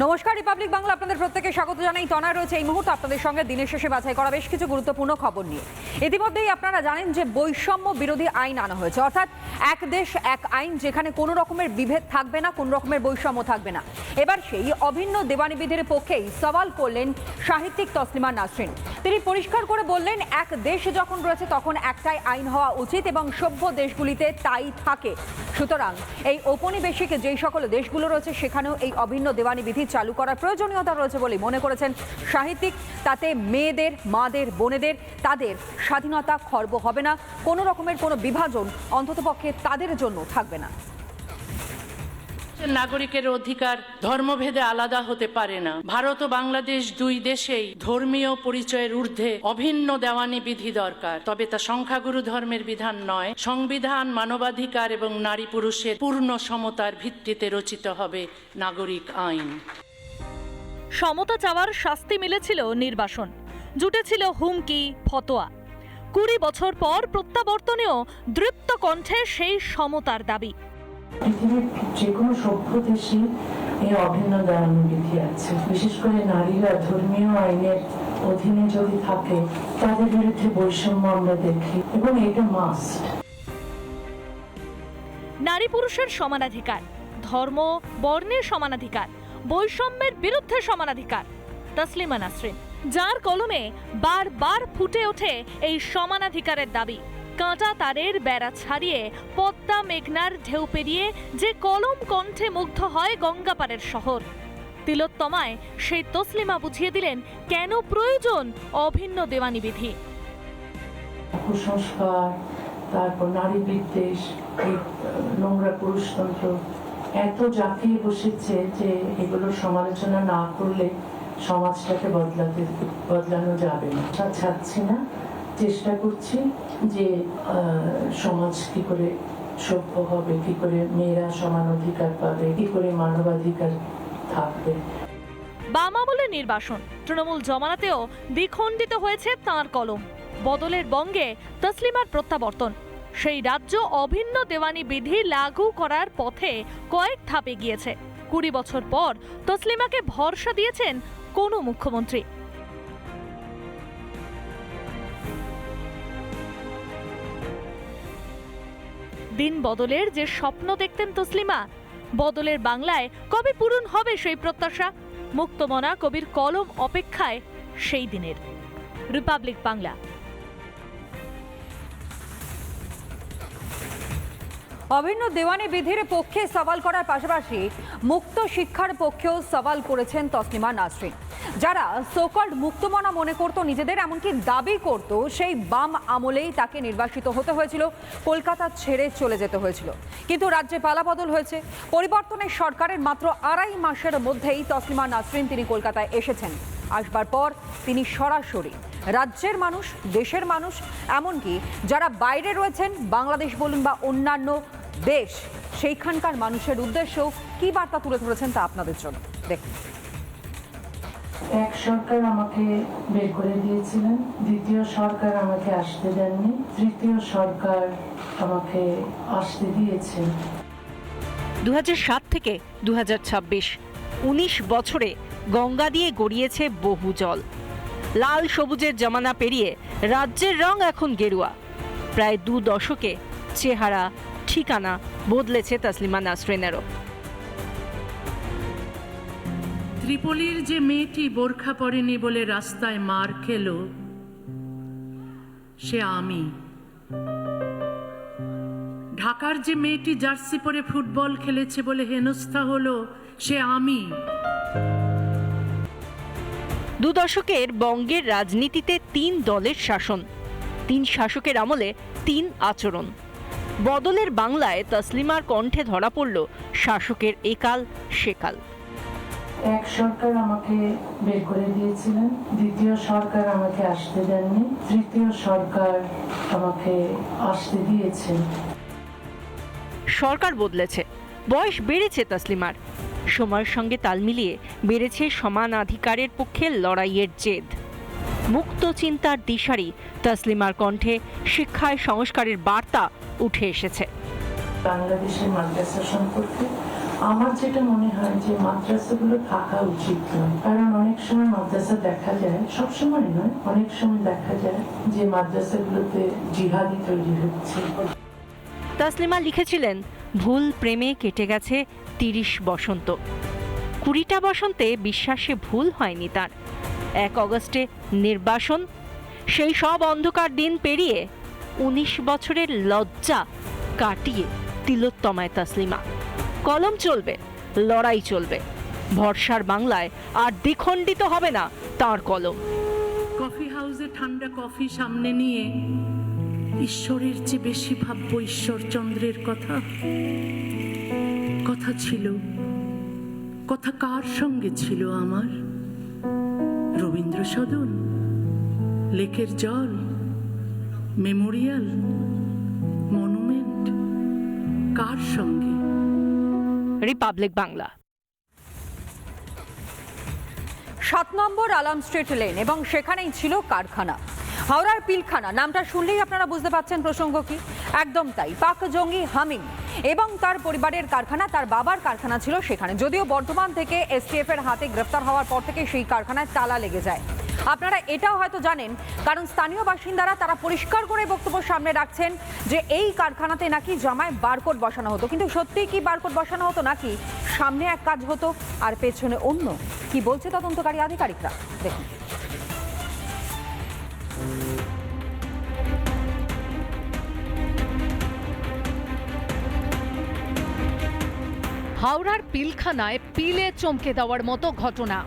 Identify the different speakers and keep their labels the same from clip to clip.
Speaker 1: নমস্কার, রিপাবলিক বাংলা আপনাদের প্রত্যেককে স্বাগত জানাই। তনয় রয়েছে এই মুহূর্তে আপনাদের সঙ্গে দিনের শেষে বাছাই করা বেশ কিছু গুরুত্বপূর্ণ খবর নিয়ে। ইতিমধ্যেই আপনারা জানেন যে বৈষম্য বিরোধী আইন আনা হয়েছে, অর্থাৎ এক দেশ এক আইন, যেখানে কোনো রকমের বিভেদ থাকবে না, কোনো রকমের বৈষম্য থাকবে না। এবার সেই অভিন্ন দেওয়ানি বিধির পক্ষেই সওয়াল করলেন সাহিত্যিক তসলিমা নাসরিন। তিনি পরিষ্কার করে বললেন, এক দেশ যখন রয়েছে তখন একটাই আইন হওয়া উচিত এবং সভ্য দেশগুলিতে তাই থাকে। সুতরাং এই ঔপনিবেশিক যেই সকল দেশগুলো রয়েছে সেখানেও এই অভিন্ন দেওয়ানি বিধি চালু করার প্রয়োজনীয়তা রয়েছে বলে মনে করেছেন সাহিত্যিক। তাতে মেয়েদের, মাদের, বোনেদের তাদের স্বাধীনতা খর্ব হবে না, কোনো রকমের কোনো বিভাজন অন্ততপক্ষে তাদের জন্য থাকবে না।
Speaker 2: নাগরিকের অধিকার ধর্মভেদে আলাদা হতে পারে না। ভারত ও বাংলাদেশ দুই দেশেই ধর্মীয় পরিচয়ের ঊর্ধ্বে অভিন্ন দেওয়ানি বিধি দরকার, তবে তা সংখ্যাগুরু ধর্মের বিধান নয়। সংবিধান, মানবাধিকার এবং নারী পুরুষের পূর্ণ সমতার ভিত্তিতে রচিত হবে নাগরিক আইন।
Speaker 3: সমতা চাওয়ার শাস্তি মিলেছিল নির্বাসন, জুটেছিল হুমকি, ফতোয়া। 20 বছর পর প্রত্যাবর্তনেও দৃপ্ত কণ্ঠে সেই সমতার দাবি।
Speaker 4: পৃথিবীর যে কোনো সভ্য দেশে এই অভিন্ন দেওয়ানি বিধি আছে। বিশেষ করে নারীরা ধর্মীয় আইনের অধীনে যদি থাকে তাদের বিরুদ্ধে বৈষম্য আমরা দেখি এবং এটা মাস্ট।
Speaker 3: নারী পুরুষের সমানাধিকার, ধর্ম বর্ণের সমানাধিকার, বৈষম্যের বিরুদ্ধে সমানাধিকার। তসলিমা নাসরিন, যার কলমে বারবার ফুটে ওঠে এই সমানাধিকারের দাবি। কাঁটা তারের বেড়া ছাড়িয়ে পদ্মা মেঘনার ঢেউ পেরিয়ে যে কলম কণ্ঠে মুগ্ধ হয় গঙ্গাপাড়ের শহর। তিলোত্তমায় সেই তসলিমা বুঝিয়ে দিলেন কেন প্রয়োজন অভিন্ন দেওয়ানি বিধি।
Speaker 4: কুসংস্কার, তারপর নারী বিদ্বেষ, নোংরা পুরুষতন্ত্র এত জাঁকিয়ে বসেছে যে এগুলোর সমালোচনা না করলে সমাজটাকে বদলানো যাবে না। চাচ্ছি না, চেষ্টা করছি যে সমাজ কি করে সভ্য হবে, কি করে মেয়েরা সমান অধিকার পাবে, কি করে মানবাধিকার থাকবে।
Speaker 3: বাম আমলে নির্বাসন, তৃণমূল জমানাতেও দ্বিখণ্ডিত হয়েছে তাঁর কলম। বদলের বঙ্গে তসলিমার প্রত্যাবর্তন, সেই রাজ্য অভিন্ন দেওয়ানি বিধি লাগু করার পথে কয়েক ধাপে গিয়েছে। 20 বছর পর তসলিমাকে ভরসা দিয়েছেন কোন মুখ্যমন্ত্রী? দিন বদলের যে স্বপ্ন দেখতেন তসলিমা, বদলের বাংলায় কবে পূরণ হবে সেই প্রত্যাশা? মুক্তমনা কবির কলম অপেক্ষায় সেই দিনের। রিপাবলিক বাংলা।
Speaker 1: অভিন্ন দেওয়ানি বিধির পক্ষে সওয়াল করার পাশাপাশি মুক্ত শিক্ষার পক্ষেও সওয়াল করেছেন তসলিমা নাসরিন। যারা সোকল্ড মুক্তমনা মনে করত নিজেদের, এমনকি দাবি করত সেই বাম আমলেই তাকে নির্বাসিত হতে হয়েছিল, কলকাতা ছেড়ে চলে যেতে হয়েছিল। কিন্তু রাজ্যে পালাবদল হয়েছে, পরিবর্তনের সরকারের মাত্র 2.5 মাসের মধ্যেই তসলিমা নাসরিন তিনি কলকাতায় এসেছেন। আসবার পর তিনি সরাসরি রাজ্যের মানুষ, দেশের মানুষ, এমনকি যারা বাইরে রয়েছেন, বাংলাদেশ বলুন বা অন্যান্য দেশ, সেইখানকার মানুষের উদ্দেশ্যেও কি বার্তা তুলে ধরেছেন তা আপনাদের জন্য দেখুন।
Speaker 4: এক সরকার আমাকে বের করে দিয়েছিলেন, দ্বিতীয় সরকার আমাকে আসতে দেননি, তৃতীয় সরকার আমাকে আসতে দিয়েছে।
Speaker 5: 2007 থেকে 2026 19 বছরে গঙ্গা দিয়ে গড়িয়েছে বহু জল। লাল সবুজের জমানা পেরিয়ে রাজ্যের রং এখন গেরুয়া। প্রায় 2 দশকে চেহারা, ঠিকানা বদলেছে তসলিমা নাসরিনেরও।
Speaker 2: ত্রিপলির যে মেয়েটি বোরখা পরেনি বলে রাস্তায় মার খেলো, সে আমি। ঢাকার যে মেয়েটি জার্সি পরে ফুটবল খেলেছে বলে হেনস্থা হলো, সে আমি।
Speaker 5: 2 দশকের বঙ্গের রাজনীতিতে 3 দলের শাসন, 3 শাসকের আমলে 3 আচরণ। বদলের বাংলায় তসলিমার কণ্ঠে ধরা পড়ল শাসকের একাল সেকাল।
Speaker 4: এক সরকার আমাকে বের করে দিয়েছিলেন, দ্বিতীয় সরকার আমাকে আসতে দেননি, তৃতীয় সরকার আমাকে আসতে দিয়েছে।
Speaker 5: সরকার বদলেছে, বয়স বেড়েছে তসলিমার, সময়ের সঙ্গে তাল মিলিয়ে বেড়েছে সমানাধিকারের পক্ষে লড়াইয়ের জেদ। মুক্ত চিন্তার দিশারি তসলিমার কণ্ঠে শিক্ষায় সংস্কারের বার্তা উঠে এসেছে।
Speaker 4: বাংলাদেশের মাদ্রাসা সম্পর্কে আমার যেটা মনে হয় যে মাদ্রাসাগুলো থাকা উচিত নয়, কারণ অনেক সময় মাদ্রাসা দেখা যায়, সবসময় নয়, অনেক সময় দেখা যায় যে মাদ্রাসাগুলোতে জিহাদি তৈরি হচ্ছে।
Speaker 5: তাসলিমা লিখেছিলেন, ভুল প্রেমে কেটে গেছে 30 বসন্ত। 20টা বসন্তে বিশ্বাসে ভুল হয়নি তার। 1 অগস্টে নির্বাসন, সেই সব অন্ধকার দিন পেরিয়ে 19 বছরের লজ্জা কাটিয়ে তিলোত্তমায় তাসলিমা। কলম চলবে, লড়াই চলবে, ভরসার বাংলায় আর দ্বিখণ্ডিত হবে না তার কলম।
Speaker 2: কফি হাউসে ঠান্ডা কফি সামনে নিয়ে ঈশ্বরের চেয়ে বেশি ভাববো ঈশ্বরচন্দ্রের কথা। কথা ছিল, কথা কার সঙ্গে ছিল আমার? রবীন্দ্র সদন, লেকের জল, মেমোরিয়াল, মনুমেন্ট, কার সঙ্গে?
Speaker 5: রিপাবলিক বাংলা।
Speaker 1: 7 নম্বর আলাম স্ট্রিট লেন এবং সেখানেই ছিল কারখানা। হাওড়ার পিলখানা নামটা শুনলেই আপনারা বুঝতে পারছেন প্রসঙ্গ কি। একদম তাই, পাক জঙ্গি হামিম এবং তার পরিবারের কারখানা, তার বাবার কারখানা ছিল সেখানে। যদিও বর্ধমান থেকে এসটিএফ এর হাতে গ্রেফতার হওয়ার পর থেকে সেই কারখানায় তালা লেগে যায়। আপনারা এটাও হয়তো জানেন, কারণ স্থানীয় বাসিন্দারা তারা পরিষ্কার করে বক্তব্য সামনে রাখছেন যে এই কারখানাতে নাকি জামায় বারকোড বসানো হতো। কিন্তু সত্যিই কি বারকোড বসানো হতো, নাকি সামনে এক কাজ হতো আর পেছনে অন্য? কি বলছে তদন্তকারী আধিকারিকরা, দেখুন।
Speaker 3: হাওড়ার পিলখানায় পিলে চমকে দেওয়ার মতো ঘটনা।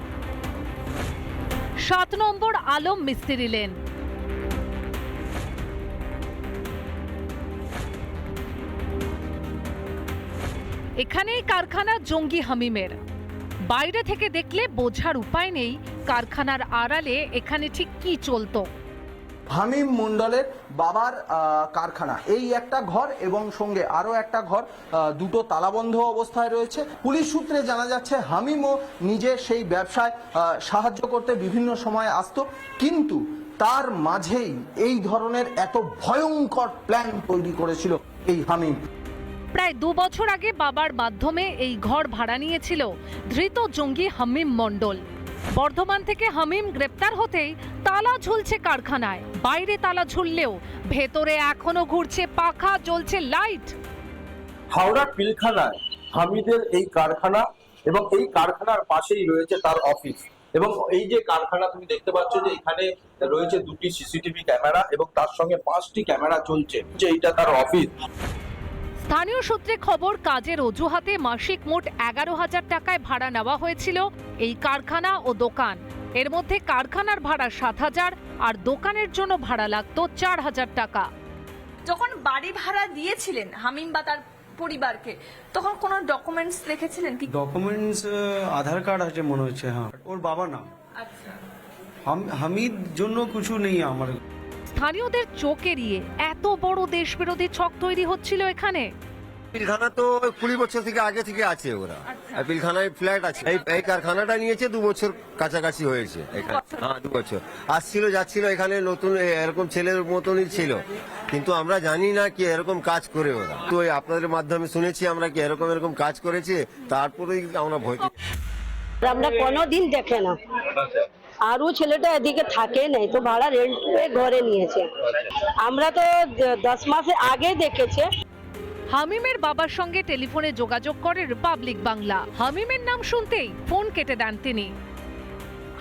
Speaker 3: 7 নম্বর আলম মিস্ত্রি লেন। এখানেই কারখানা জঙ্গি হামিমের। বাইরে থেকে দেখলে বোঝার উপায় নেই কারখানার আড়ালে এখানে ঠিক কি চলতো।
Speaker 6: হামিম মণ্ডলের বাবার কারখানা, এই একটা ঘর এবং সঙ্গে আরও একটা ঘর, দুটো তালাবন্ধ অবস্থায় রয়েছে। পুলিশ সূত্রে জানা যাচ্ছে হামিমও নিজে সেই ব্যবসায় সাহায্য করতে বিভিন্ন সময় আসতো, কিন্তু তার মাঝেই এই ধরনের এত ভয়ঙ্কর প্ল্যান তৈরি করেছিল এই হামিম।
Speaker 3: প্রায় 2 বছর আগে বাবার মাধ্যমে এই ঘর ভাড়া নিয়েছিল ধৃত জঙ্গি হামিম মণ্ডল। বর্ধমান থেকে হামিম গ্রেপ্তার হতেই তালা ঝুলছে কারখানায়। বাইরে তালা ঝুললেও ভেতরে এখনো ঘুরছে পাখা, জ্বলছে লাইট।
Speaker 7: হাওড়া পিলখানায় হামিদের এই কারখানা এবং এই কারখানার পাশেই রয়েছে তার অফিস। এবং এই যে কারখানা তুমি দেখতে পাচ্ছ যে এখানে রয়েছে 2টি সিসিটিভি ক্যামেরা এবং তার সঙ্গে 5টি ক্যামেরা চলছে, যে এইটা তার অফিস।
Speaker 3: স্থানীয় সূত্রে খবর, কাজের অজুহাতে মাসিক মোট 11,000 টাকায় ভাড়া নেওয়া হয়েছিল এই কারখানা ও দোকান। এর মধ্যে কারখানার ভাড়া 7,000 আর দোকানের জন্য ভাড়া লাগতো 4,000 টাকা।
Speaker 8: যখন বাড়ি ভাড়া দিয়েছিলেন হামিম বা তার পরিবারকে, তখন কোনো ডকুমেন্টস রেখেছিলেন কি?
Speaker 9: ডকুমেন্টস আধার কার্ড আছে মনে হচ্ছে, হ্যাঁ, ওর বাবা নাম।
Speaker 8: আচ্ছা,
Speaker 9: হামিদ জন্য কিছু নেই আমার।
Speaker 3: স্থানীয়দের চোখ এড়িয়ে এত বড় দেশবিরোধী ছক তৈরি হচ্ছিল এখানে।
Speaker 10: পিলখানা তো 20 বছর থেকে আগে থেকে আছে ওরা। আর পিলখানায় ফ্ল্যাট আছে। এই কারখানাটা নিয়েছে 2 বছর কাছাকাছি হয়েছে এখানে। হ্যাঁ, 2 বছর আসছিল যাচ্ছিল এখানে, নতুন এরকম ছেলের মতনই ছিল, কিন্তু আমরা জানি না কি এরকম কাজ করে ওরা। তো আপনাদের মাধ্যমে শুনেছি আমরা কি এরকম কাজ করেছে, তারপরেই আমরা ভয়।
Speaker 11: আমরা কোনোদিন দেখে না, আর ও ছেলেটা এদিকে থাকে নাই, তো ভাড়া রেন্ট ঘরে নিয়েছে। আমরা তো 10 মাস আগে দেখেছে।
Speaker 3: হামিমের বাবার সঙ্গে টেলিফোনে যোগাযোগ করে রিপাবলিক বাংলা। হামিমের নাম শুনতেই ফোন কেটে দেন তিনি।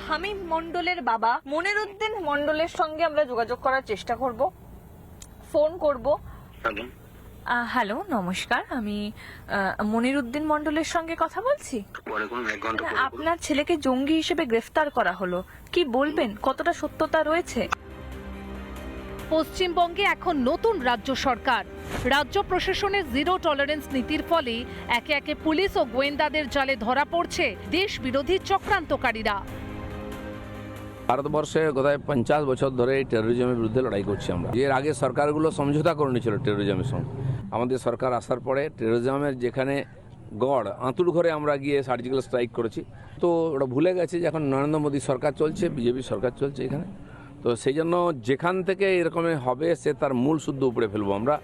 Speaker 8: হামিম মণ্ডলের বাবা মনিরুদ্দিন মণ্ডলের সঙ্গে আমরা যোগাযোগ করার চেষ্টা করব, ফোন করব। হ্যালো, নমস্কার, আমি মনিরুদ্দিন মণ্ডলের সঙ্গে কথা বলছি। আপনার ছেলেকে জঙ্গি হিসেবে গ্রেফতার করা হলো, কি বলবেন, কতটা সত্যতা রয়েছে?
Speaker 3: পশ্চিমবঙ্গে এখন নতুন রাজ্য সরকার। রাজ্য প্রশাসনের জিরো টলারেন্স নীতির ফলে একে একে পুলিশ ও গোয়েন্দাদের জালে ধরা পড়ছে দেশ বিরোধী চক্রান্তকারীরা।
Speaker 12: ভারতবর্ষে গত 50 বছর ধরে টেরোরিজমের বিরুদ্ধে লড়াই করছি আমরা। এর আগে সরকারগুলো সমঝোতা করে নিয়েছিল টেরোরিজমের সঙ্গে। আমাদের সরকার আসার পরে টেরোরিজমের যেখানে গড় আঁতুড় ঘরে আমরা গিয়ে সার্জিক্যাল স্ট্রাইক করেছি। তো ওরা ভুলে গেছে যে এখন নরেন্দ্র মোদী সরকার চলছে, বিজেপি সরকার চলছে এখানে। তো সেই জন্য যেখান থেকে এরকম হবে সে তার মূল শুদ্ধ উপড়ে ফেলবো আমরা।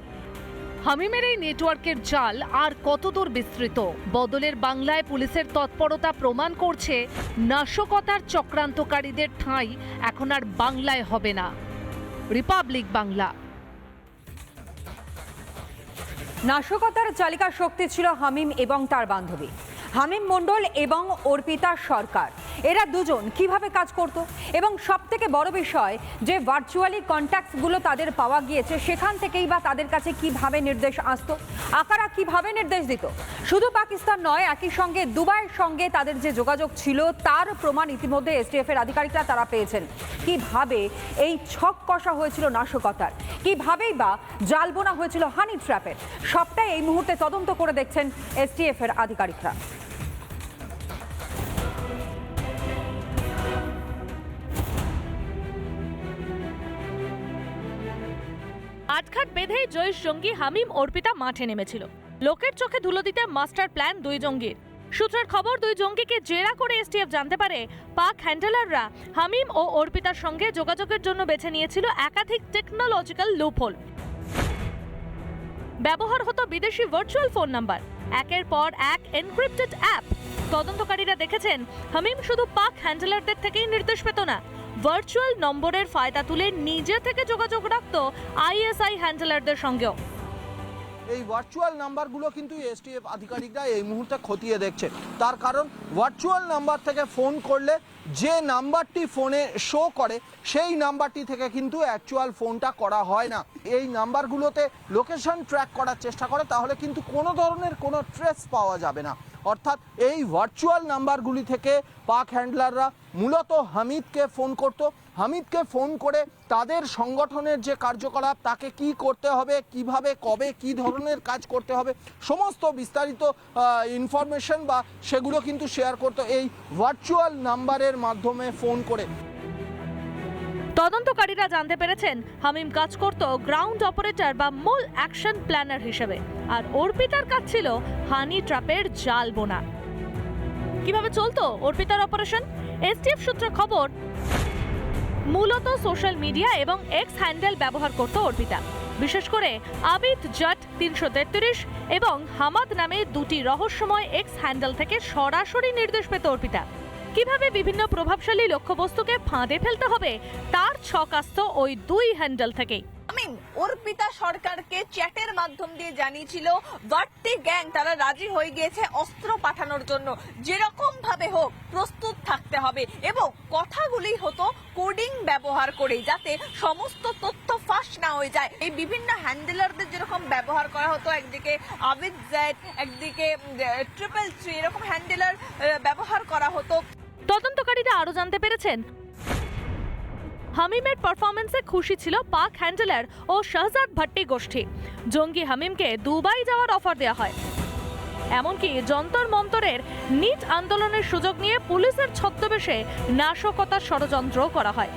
Speaker 3: হামিমের এই নেটওয়ার্কের জাল আর কতদূর বিস্তৃত? বদলের বাংলায় পুলিশের তৎপরতা প্রমাণ করছে নাশকতার চক্রান্তকারীদের ঠাঁই এখন আর বাংলায় হবে না। রিপাবলিক বাংলা।
Speaker 1: নাশকতার চালিকা শক্তি ছিল হামিম এবং তার বান্ধবী হামিম মণ্ডল এবং অর্পিতা সরকার। এরা দুজন কিভাবে কাজ করত এবং সবথেকে বড় বিষয় যে ভার্চুয়ালি কন্ট্যাক্টসগুলো তাদের পাওয়া গিয়েছে সেখান থেকেই বা তাদের কাছে কিভাবে নির্দেশ আসতো, আকারা কিভাবে নির্দেশ দিত। শুধু পাকিস্তান নয়, একই সঙ্গে দুবাইয়ের সঙ্গে তাদের যে যোগাযোগ ছিল তার প্রমাণ ইতিমধ্যে এসটিএফ এর আধিকারিকরা তারা পেয়েছেন। কিভাবে এই ছক কষা হয়েছিল নাশকতার, কিভাবেই বা জাল বোনা হয়েছিল হানি ট্র্যাপের, সবটাই এই মুহূর্তে তদন্ত করে দেখছেন এসটিএফ এর আধিকারিকরা।
Speaker 3: আটঘাট বেঁধেই জয়েশ জঙ্গি হামিম অর্পিতা মাঠে নেমেছিল। লোকের চোখে ধুলো দিতে মাস্টার প্ল্যান দুই জঙ্গির। সূত্রের খবর, দুই জঙ্গিকে জেরা করে এসটিএফ জানতে পারে পাক হ্যান্ডলাররা হামিম ও অর্পিতার সঙ্গে যোগাযোগের জন্য বেছে নিয়েছিল একাধিক টেকনোলজিক্যাল লুপহোল। ব্যবহার হতো বিদেশি ভার্চুয়াল ফোন নাম্বার, একের পর এক এনক্রিপ্টেড অ্যাপ। তদন্তকারীরা দেখেছেন হামিম শুধু পাক হ্যান্ডলারদের থেকেই নির্দেশ পেত না, ভার্চুয়াল নম্বরের ফায়দা তুলে নিজে থেকে যোগাযোগ রাখত আইএসআই হ্যান্ডলারদের সঙ্গেও।
Speaker 6: এই ভার্চুয়াল নাম্বারগুলো কিন্তু এসটিএফ আধিকারিকরা এই মুহূর্তে খতিয়ে দেখছে। তার কারণ ভার্চুয়াল নাম্বার থেকে ফোন করলে যে নাম্বারটি ফোনে শো করে সেই নাম্বারটি থেকে কিন্তু অ্যাকচুয়াল ফোনটা করা হয় না। এই নাম্বারগুলোতে লোকেশন ট্র্যাক করার চেষ্টা করে, তাহলে কিন্তু কোনো ধরনের কোনো ট্রেস পাওয়া যাবে না। অর্থাৎ এই ভার্চুয়াল নাম্বারগুলি থেকে পাক হ্যান্ডলাররা মূলত হামিদকে ফোন করত। হামিদকে ফোন করে তাদের সংগঠনের যে কার্যকলাপ, তাকে কি করতে হবে, কিভাবে, কবে, কি ধরনের কাজ করতে হবে, সমস্ত বিস্তারিত ইনফরমেশন বা সেগুলো কিন্তু শেয়ার করত এই ভার্চুয়াল নাম্বারের মাধ্যমে ফোন করে।
Speaker 3: তদন্তকারীরা জানতে পেরেছেন হামিম কাজ করত গ্রাউন্ড অপারেটর বা মূল অ্যাকশন প্ল্যানার হিসেবে, আর অর্পিতার কাজ ছিল হানি ট্র্যাপের জাল বোনা। কিভাবে চলতো অর্পিতার অপারেশন? এসটিএফ সূত্রে খবর, মূলত সোশ্যাল মিডিয়া এবং এক্স হ্যান্ডেল ব্যবহার করত অর্পিতা। বিশেষ করে আবিদ জট 333 এবং হামাদ নামে দুটি রহস্যময় এক্স হ্যান্ডেল থেকে সরাসরি নির্দেশ পেত অর্পিতা। কিভাবে বিভিন্ন প্রভাবশালী লক্ষ্যবস্তুকে ফাঁদে ফেলতে হবে তার ছক আসত ওই দুই হ্যান্ডেল থেকেই।
Speaker 8: হামিম অর্পিতা সরকারকে চ্যাটের মাধ্যম দিয়ে জানিয়েছিল বাড়তি গ্যাং তারা রাজি হয়ে গিয়েছে অস্ত্র পাঠানোর জন্য, যেরকম ভাবে হোক প্রস্তুত থাকতে হবে, এবং কথাগুলি হতো কোডিং ব্যবহার করে, যাতে সমস্ত তথ্য ফাঁস না হয়ে যায়। এই বিভিন্ন হ্যান্ডেলারদের যেরকম ব্যবহার করা হতো, একদিকে আবিদ জেড, একদিকে 333, এরকম হ্যান্ডেলার ব্যবহার করা হতো।
Speaker 3: তদন্তকারীরা আরো জানতে পেরেছেন হামিমের পারফরমেন্সে খুশি ছিল পাক হ্যান্ডলার ও শাহজাদ ভাট্টি গোষ্ঠী। জঙ্গি হামিমকে দুবাই যাওয়ার অফার দেওয়া হয়। এমনকি যন্তর মন্তরের নিট আন্দোলনের সুযোগ নিয়ে পুলিশের ছদ্মবেশে নাশকতার ষড়যন্ত্র করা হয়।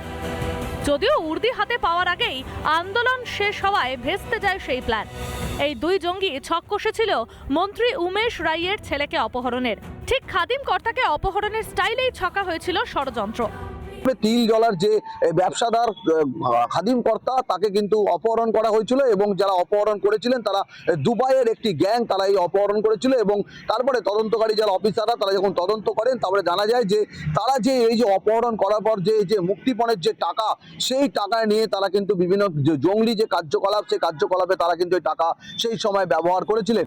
Speaker 3: যদিও উর্দি হাতে পাওয়ার আগেই আন্দোলন শেষ হওয়ায় ভেস্তে যায় সেই প্ল্যান। এই দুই জঙ্গি ছক কষেছিল মন্ত্রী উমেশ রায়ের ছেলেকে অপহরণের। ঠিক খাদিম কর্তাকে অপহরণের স্টাইলেই ছকা হয়েছিল ষড়যন্ত্র।
Speaker 13: তিল জলার যে ব্যবসাদার খাদিম কর্তা, তাকে কিন্তু অপহরণ করা হয়েছিল এবং যারা অপহরণ করেছিলেন তারা দুবাইয়ের একটি গ্যাং, তারা এই অপহরণ করেছিল। এবং তারপরে তদন্তকারী যারা অফিসাররা তারা যখন তদন্ত করেন, তারপরে জানা যায় যে তারা যে এই যে অপহরণ করার পর যে মুক্তিপণের যে টাকা, সেই টাকা নিয়ে তারা কিন্তু বিভিন্ন জঙ্গলি যে কার্যকলাপ, সেই কার্যকলাপে তারা কিন্তু এই টাকা সেই সময় ব্যবহার করেছিলেন।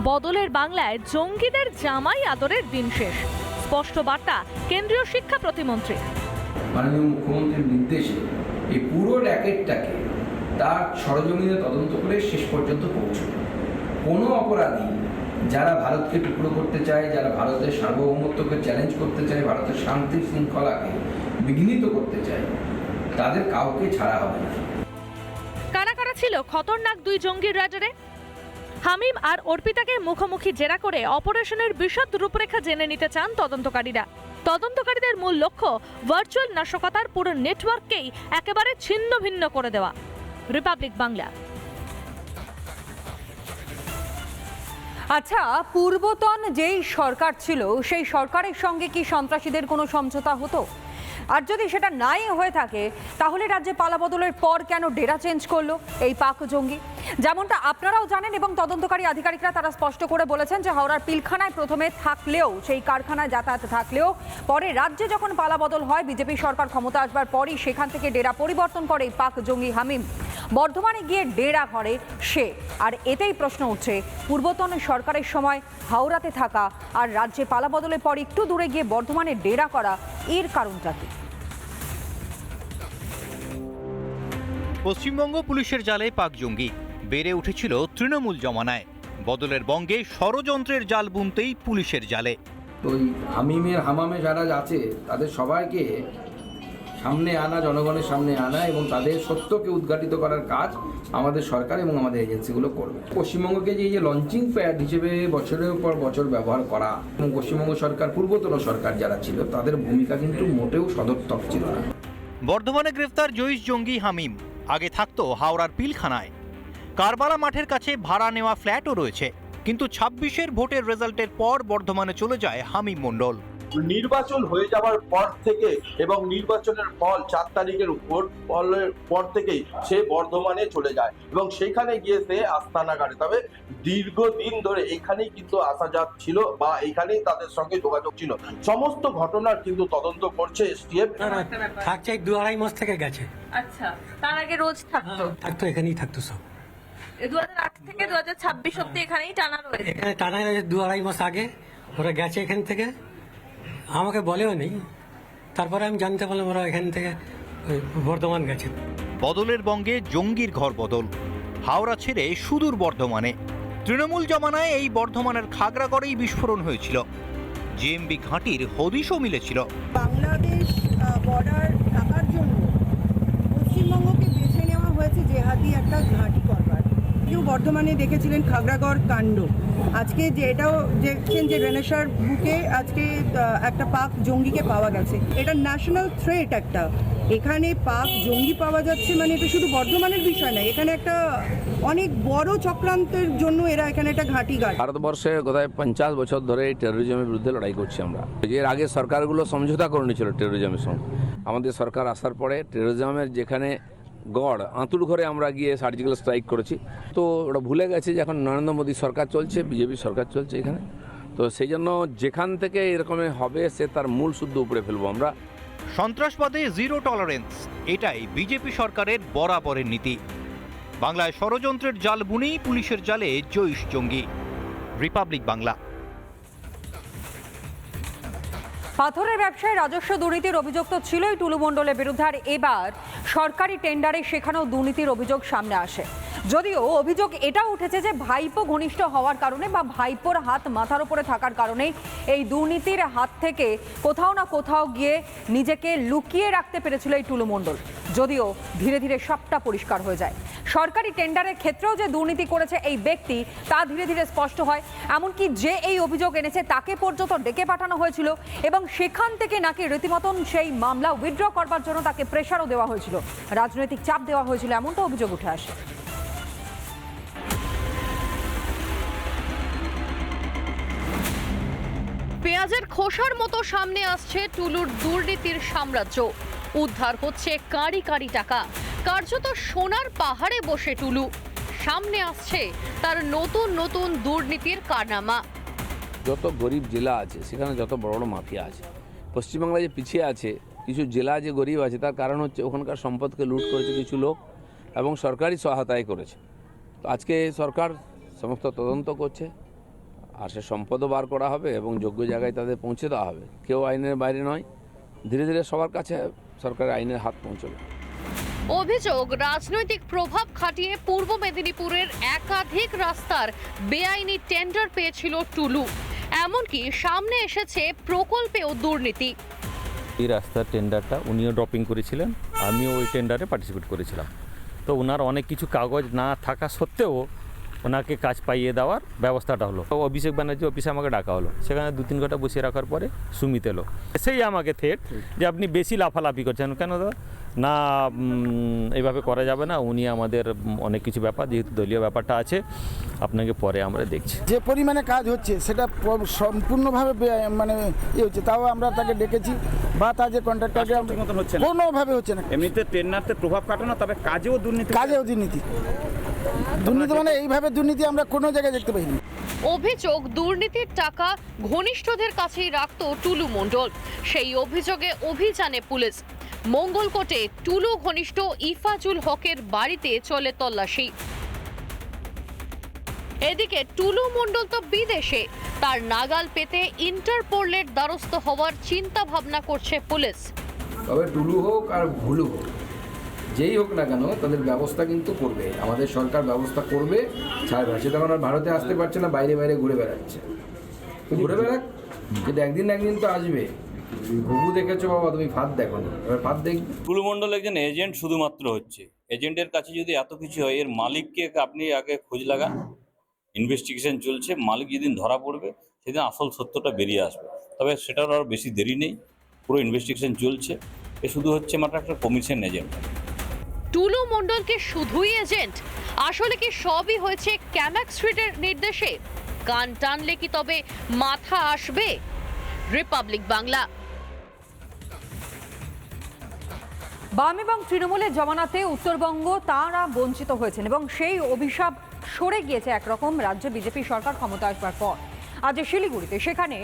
Speaker 3: বদলের বাংলায় জঙ্গিদের জামাই আদরের দিন শেষ, স্পষ্ট বার্তা কেন্দ্রীয় শিক্ষা প্রতিমন্ত্রী।
Speaker 14: মাননীয় মুখ্যমন্ত্রীর নির্দেশে এই পুরো র্যাকেটটাকে তার সরজমিনে তদন্ত করে শেষ পর্যন্ত পৌঁছবে। কোনো অপরাধী যারা ভারতকে টুকরো করতে চায়, যারা ভারতের সার্বভৌমত্বকে চ্যালেঞ্জ করতে চায়, ভারতের শান্তি শৃঙ্খলাকে বিঘ্নিত করতে চায়, তাদের কাউকে ছাড়া হবে না।
Speaker 3: কারা কারা ছিল খতরনাক দুই জঙ্গির রাডারে? হামিম আর অর্পিতাকে মুখোমুখি জেরা করে অপারেশনের বিশদ রূপরেখা জেনে নিতে চান তদন্তকারীরা। তদন্তকারীদের মূল লক্ষ্য ভার্চুয়াল নাশকতার পুরো নেটওয়ার্ককেই একেবারে ছিন্ন ভিন্ন করে দেওয়া। রিপাবলিক বাংলা।
Speaker 1: আচ্ছা, পূর্বতন যেই সরকার ছিল সেই সরকারের সঙ্গে কি সন্ত্রাসীদের কোনো সমঝোতা হতো? আর যদি সেটা নাই হয়ে থাকে তাহলে রাজ্যে পালাবদলের পর কেন ডেরা চেঞ্জ করলো এই পাক জঙ্গি? যেমনটা আপনারাও জানেন এবং তদন্তকারী আধিকারিকরা তারা স্পষ্ট করে বলেছেন যে হাওড়ার পিলখানায় প্রথমে থাকলেও, সেই কারখানায় যাতায়াত থাকলেও পরে রাজ্যে যখন পালাবদল হয়, বিজেপি সরকার ক্ষমতা আসবার পরই সেখান থেকে ডেরা পরিবর্তন করে এই পাক জঙ্গি হামিম। বর্ধমানে গিয়ে ডেরা করে সে। আর এতেই প্রশ্ন উঠছে, পূর্বতন সরকারের সময় হাওড়াতে থাকা আর রাজ্যে পালাবদলের পর একটু দূরে গিয়ে বর্ধমানে ডেরা করা, এর কারণটা কি?
Speaker 15: পশ্চিমবঙ্গ পুলিশের জালে পাক জঙ্গি বেড়ে উঠেছিল তৃণমূল জমানায়। বদলের বঙ্গে ষড়যন্ত্রের জাল বুনতেই পুলিশের জালে।
Speaker 14: ওই হামিমের হামামে যারা আছে তাদের সবাইকে সামনে আনা, জনগণের সামনে আনা এবং তাদের সত্যকে উদ্ঘাটিত করার কাজ আমাদের সরকার এবং আমাদের এজেন্সিগুলো করবে। পশ্চিমবঙ্গকে যে লঞ্চিং প্যাড হিসেবে বছরের পর বছর ব্যবহার করা এবং পশ্চিমবঙ্গ সরকার, পূর্বতন সরকার যারা ছিল তাদের ভূমিকা কিন্তু মোটেও সদর্থক ছিল না।
Speaker 15: বর্ধমানে গ্রেফতার জইশ জঙ্গি হামিম আগে থাকতো হাওড়ার পিলখানায়। কারবালা মাঠের কাছে ভাড়া নেওয়া ফ্ল্যাটও রয়েছে, কিন্তু 26-এর ভোটের রেজাল্টের পর বর্ধমানে চলে যায় হামিম মণ্ডল।
Speaker 7: নির্বাচন হয়ে যাওয়ার পর থেকে এবং নির্বাচনের ফল 4 তারিখের ফলের পর থেকেই সে বর্ধমানে চলে যায় এবং সেখানে গিয়ে সে আস্তানা গাড়ে। তবে দীর্ঘদিন ধরে এখানেই কিন্তু আসা যাত ছিল বা এখানেই তাদের সঙ্গে যোগাযোগ ছিল। সমস্ত ঘটনার কিন্তু তদন্ত করছে এসটিএফ।
Speaker 9: থাকছে 2-2.5 মাস থেকে গেছে।
Speaker 8: আচ্ছা, তার আগে রোজ
Speaker 9: থাকতো, এখানেই থাকতো সব।
Speaker 8: 2008 থেকে 2026 অব্দি এখানেই টানা রয়েছে।
Speaker 9: এখানে টানা 2-2.5 মাস আগে ওরা গেছে এখান থেকে, আমাকে বলেও নেই। তারপরে আমি জানতে পারলাম ওরা এখান থেকে বর্ধমান গেছে।
Speaker 15: বদলের বঙ্গে জঙ্গির ঘর বদল, হাওড়া ছেড়ে সুদূর বর্ধমানে। তৃণমূল জমানায় এই বর্ধমানের খাগড়াগড়েই বিস্ফোরণ হয়েছিল। জিএমবি ঘাঁটির হদিশও মিলেছিল।
Speaker 11: বাংলাদেশ বর্ডার থাকার জন্য পশ্চিমবঙ্গকে বেছে নেওয়া হয়েছে জেহাদি একটা ঘাঁটি করবার। কেউ বর্ধমানে দেখেছিলেন খাগড়াগড় কাণ্ড, আজকে যে এটাও দেখছেন যে রেনেসার বুকে আজকে একটা পাক জঙ্গিকে পাওয়া গেছে। এটা ন্যাশনাল থ্রেট একটা, এখানে পাক জঙ্গি পাওয়া যাচ্ছে মানে এটা শুধু বর্ধমানের বিষয় না, এখানে একটা অনেক বড় চক্রান্তের জন্য এরা এখানে একটা ঘাঁটি গাড়ে।
Speaker 12: ভারতবর্ষে গত 50 বছর ধরে এই টেরোরিজমের বিরুদ্ধে লড়াই করছি আমরা। এর আগে সরকারগুলো সমঝোতা করে নিয়েছিল টেরোরিজমের সঙ্গে। আমাদের সরকার আসার পরে টেরোরিজমের যেখানে গড় আঁতুড় ঘরে আমরা গিয়ে সার্জিক্যাল স্ট্রাইক করেছি। তো ওটা ভুলে গেছে যে এখন নরেন্দ্র মোদী সরকার চলছে, বিজেপি সরকার চলছে এখানে। তো সেই জন্য যেখান থেকে এরকম হবে সে তার মূল শুদ্ধ উপরে ফেলবো আমরা।
Speaker 15: সন্ত্রাসবাদে জিরো টলারেন্স, এটাই বিজেপি সরকারের বরাবরের নীতি। বাংলায় ষড়যন্ত্রের জাল বুনেই পুলিশের জালে জইশ জঙ্গি। রিপাবলিক বাংলা।
Speaker 1: পাথরের ব্যবসায় রাজস্ব দুর্নীতির অভিযোগ তো ছিলই টুলু মণ্ডলের বিরুদ্ধে, আর এবার সরকারি টেন্ডারে সেখানেও দুর্নীতির অভিযোগ সামনে আসে। যদিও অভিযোগ এটা উঠেছে যে ভাইপো ঘনিষ্ঠ হওয়ার কারণে বা ভাইপোর হাত মাথার উপরে থাকার কারণেই এই দুর্নীতির হাত থেকে কোথাও না কোথাও গিয়ে নিজেকে লুকিয়ে রাখতে পেরেছিল এই টুলু মণ্ডল। যদিও ধীরে ধীরে সবটা পরিষ্কার হয়ে যায়। সরকারি টেন্ডারের ক্ষেত্রেও যে দুর্নীতি করেছে এই ব্যক্তি তা ধীরে ধীরে স্পষ্ট হয়। এমনকি যে এই অভিযোগ এনেছে তাকে পর্যন্ত ডেকে পাঠানো হয়েছিল এবং সেখান থেকে নাকি রীতিমতন সেই মামলা উইথড্র করবার জন্য তাকে প্রেশারও দেওয়া হয়েছিল, রাজনৈতিক চাপ দেওয়া হয়েছিল, এমনটা অভিযোগ উঠে আসে।
Speaker 3: পেঁয়াজের খোসার মতো সামনে আসছে টুলুর দুর্নীতির সাম্রাজ্য। উদ্ধার হচ্ছে কাঁড়ি কাঁড়ি টাকা, কার্যত সোনার পাহাড়ে বসে টুলু। সামনে আসছে তার নতুন নতুন দুর্নীতির কারনামা।
Speaker 12: যত গরিব জেলা আছে সেখানে যত বড় বড় মাফিয়া আছে। পশ্চিমবাংলায় যে পিছিয়ে আছে কিছু জেলা যে গরিব আছে তার কারণ হচ্ছে ওখানকার সম্পদকে লুট করেছে কিছু লোক এবং সরকারি সহায়তায় করেছে। তো আজকে সরকার সমস্ত তদন্ত করছে আর সে সম্পদও বার করা হবে এবং যোগ্য জায়গায় তাদের পৌঁছে দেওয়া হবে। কেউ আইনের বাইরে নয়, ধীরে ধীরে সবার কাছে সরকারের আইনের হাত পৌঁছবে।
Speaker 3: অভিযোগ, রাজনৈতিক প্রভাব খাটিয়ে পূর্ব মেদিনীপুরের একাধিক রাস্তার বেআইনি টেন্ডার পেয়েছিল টুলু। এমনকি সামনে এসেছে প্রকল্পেও দুর্নীতি।
Speaker 16: এই রাস্তার টেন্ডারটা উনিও ড্রপিং করেছিলেন, আমিও ওই টেন্ডারে পার্টিসিপেট করেছিলাম। তো ওনার অনেক কিছু কাগজ না থাকা সত্ত্বেও ওনাকে কাজ পাইয়ে দেওয়ার ব্যবস্থাটা হলো। অভিষেক ব্যানার্জি অফিসে আমাকে ডাকা হলো, সেখানে 2-3 ঘন্টা বসিয়ে রাখার পরে সুমিত এলো। সেই আমাকে থেট যে আপনি বেশি লাফালাফি করছেন কেন দাদা, না এইভাবে করা যাবে না, উনি আমাদের অনেক কিছু ব্যাপার, যেহেতু দলীয় ব্যাপারটা আছে, আপনাকে পরে আমরা দেখছি।
Speaker 17: যে পরিমাণে কাজ হচ্ছে সেটা সম্পূর্ণভাবে মানে ইয়ে হচ্ছে, তাও আমরা তাকে ডেকেছি বা তার যে কন্ট্রাক্টরকে কোনোভাবে হচ্ছে না।
Speaker 18: এমনিতে টেন্ডারতে প্রভাব কাটানো, তবে কাজেও দুর্নীতি
Speaker 17: দুর্নীতি মানে এইভাবে দুর্নীতি আমরা কোনো জায়গায় দেখতে পাইনি।
Speaker 3: অভিযোগ দুর্নীতির টাকা ঘনিষ্ঠদের কাছেই রাখত টুলু মণ্ডল। সেই অভিযোগে অভিযানে পুলিশ। মঙ্গলকোটে টুলু ঘনিষ্ঠ ইফাজুল হকের বাড়িতে চলে তল্লাশি। এদিকে টুলু মণ্ডল তো বিদেশে, তার নাগাল পেতে ইন্টারপোলের দ্বারস্থ হওয়ার চিন্তা ভাবনা করছে পুলিশ।
Speaker 14: তবে টুলু হোক আর ভুলু হোক, যেই হোক না কেন, তাদের ব্যবস্থা কিন্তু করবে, আমাদের সরকার ব্যবস্থা করবে। ছাড়বে, সে তখন আর ভারতে আসতে পারছে না, বাইরে বাইরে ঘুরে বেড়াচ্ছে। ঘুরে বেড়াক, কিন্তু একদিন না একদিন তো আসবে। ঘুঘু দেখেছো বাবা, তুমি ফাঁদ দেখো না, এবার ফাঁদ দেখবে।
Speaker 19: টুলু মণ্ডল একজন এজেন্ট শুধুমাত্র হচ্ছে, এজেন্টের কাছে যদি এত কিছু হয়, এর মালিককে আপনি আগে খোঁজ লাগান। ইনভেস্টিগেশন চলছে, মালিক যেদিন ধরা পড়বে সেদিন আসল সত্যটা বেরিয়ে আসবে। তবে সেটার আর বেশি দেরি নেই, পুরো ইনভেস্টিগেশন চলছে। এ শুধু হচ্ছে মাত্র একটা কমিশন এজেন্ট।
Speaker 3: টুলু মণ্ডলকে শুধুই এজেন্ট? আসলে কি সবই হয়েছে ক্যামাক স্ট্রিটের নির্দেশে? কান টানলে কি তবে মাথা আসবে? রিপাবলিক বাংলা।
Speaker 1: বাম এবং তৃণমূলের জমানাতে উত্তরবঙ্গ তাঁরা বঞ্চিত হয়েছেন এবং সেই অভিশাপ সরে গিয়েছে একরকম রাজ্যে বিজেপি সরকার ক্ষমতা আসবার পর। আজ শিলিগুড়িতে সেখানে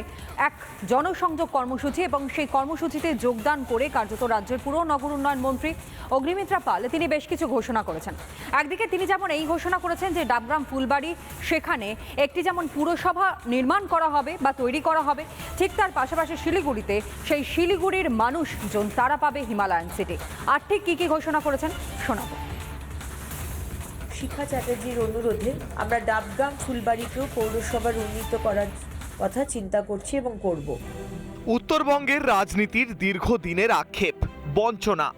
Speaker 1: এক জনসংযোগ কর্মসূচি এবং সেই কর্মসূচিতে যোগদান করে কার্যত রাজ্যের পুর নগর উন্নয়ন মন্ত্রী অগ্নিমিত্রা পাল তিনি বেশ কিছু ঘোষণা করেছেন। একদিকে তিনি যেমন এই ঘোষণা করেছেন যে ডাবগ্রাম ফুলবাড়ি সেখানে একটি যেমন পুরসভা নির্মাণ করা হবে বা তৈরি করা হবে, ঠিক তার পাশাপাশি শিলিগুড়িতে সেই শিলিগুড়ির মানুষজন তারা পাবে হিমালয়ান সিটি। আর ঠিক কী কী ঘোষণা করেছেন শোনাবো।
Speaker 20: শিখা চ্যাটার্জির অনুরোধে আমরা ডাবগ্রাম ফুলবাড়িকেও পৌরসভার উন্নীত করার কথা চিন্তা করছি এবং করব।
Speaker 21: উত্তরবঙ্গের রাজনীতির দীর্ঘদিনের আক্ষেপ, বঞ্চনা,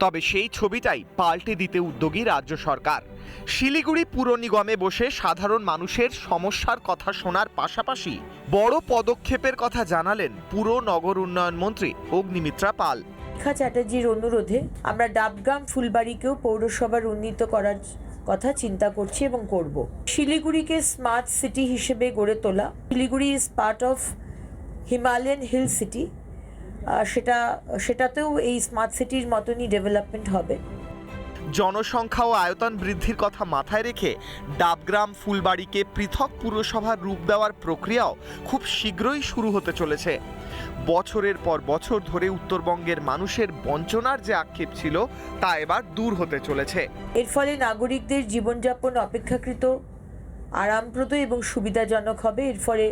Speaker 21: তবে সেই ছবিটাই পাল্টে দিতে উদ্যোগী রাজ্য সরকার। শিলিগুড়ি পুর নিগমে বসে সাধারণ মানুষের সমস্যার কথা শোনার পাশাপাশি বড় পদক্ষেপের কথা জানালেন পুর নগর উন্নয়ন মন্ত্রী অগ্নিমিত্রা পাল।
Speaker 20: শিখা চ্যাটার্জির অনুরোধে আমরা ডাবগ্রাম ফুলবাড়িকেও পৌরসভার উন্নীত করার কথা চিন্তা করছি এবং করব। শিলিগুড়িকে স্মার্ট সিটি হিসেবে গড়ে তোলা। Siliguri is part of Himalayan hill city, সেটাতেও এই স্মার্ট সিটির মতনই ডেভেলপমেন্ট হবে।
Speaker 21: জনসংখ্যা ও আয়তন বৃদ্ধির কথা মাথায় রেখে ডাবগ্রাম ফুলবাড়িকে পৃথক পুরসভার রূপ দেওয়ার প্রক্রিয়াও খুব শীঘ্রই শুরু হতে চলেছে। বছরের পর বছর ধরে উত্তরবঙ্গের মানুষের বঞ্চনার যে আক্ষেপ ছিল তা এবার দূর হতে চলেছে।
Speaker 20: এর ফলে নাগরিকদের জীবনযাপন অপেক্ষাকৃত আরামপ্রদ এবং সুবিধাজনক হবে। এর ফলে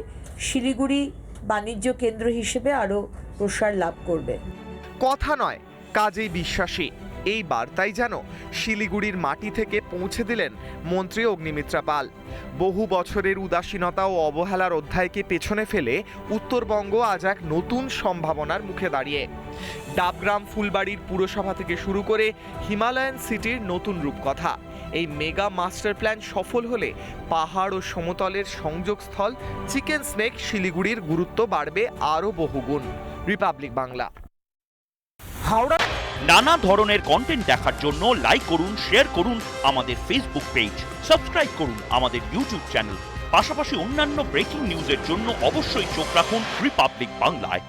Speaker 20: শিলিগুড়ি বাণিজ্য কেন্দ্র হিসেবে আরও প্রসার লাভ করবে।
Speaker 21: কথা নয়, কাজেই বিশ্বাসী, এই বার্তাই যেন শিলিগুড়ির মাটি থেকে পৌঁছে দিলেন মন্ত্রী অগ্নিমিত্রা পাল। বহু বছরের উদাসীনতা ও অবহেলার অধ্যায়কে পেছনে ফেলে উত্তরবঙ্গ আজ এক নতুন সম্ভাবনার মুখে দাঁড়িয়ে। ডাবগ্রাম ফুলবাড়ির পুরসভা থেকে শুরু করে হিমালয়ান সিটির নতুন রূপকথা। এই মেগা মাস্টার প্ল্যান সফল হলে পাহাড় ও সমতলের সংযোগস্থল চিকেন স্নেক শিলিগুড়ির গুরুত্ব বাড়বে আরও বহুগুণ। রিপাবলিক বাংলা।
Speaker 22: হাওড়া নানা ধরনের কন্টেন্ট দেখার জন্য লাইক করুন, শেয়ার করুন আমাদের ফেসবুক পেজ, সাবস্ক্রাইব করুন আমাদের ইউটিউব চ্যানেল। পাশাপাশি অন্যান্য ব্রেকিং নিউজের জন্য অবশ্যই চোখ রাখুন রিপাবলিক বাংলায়।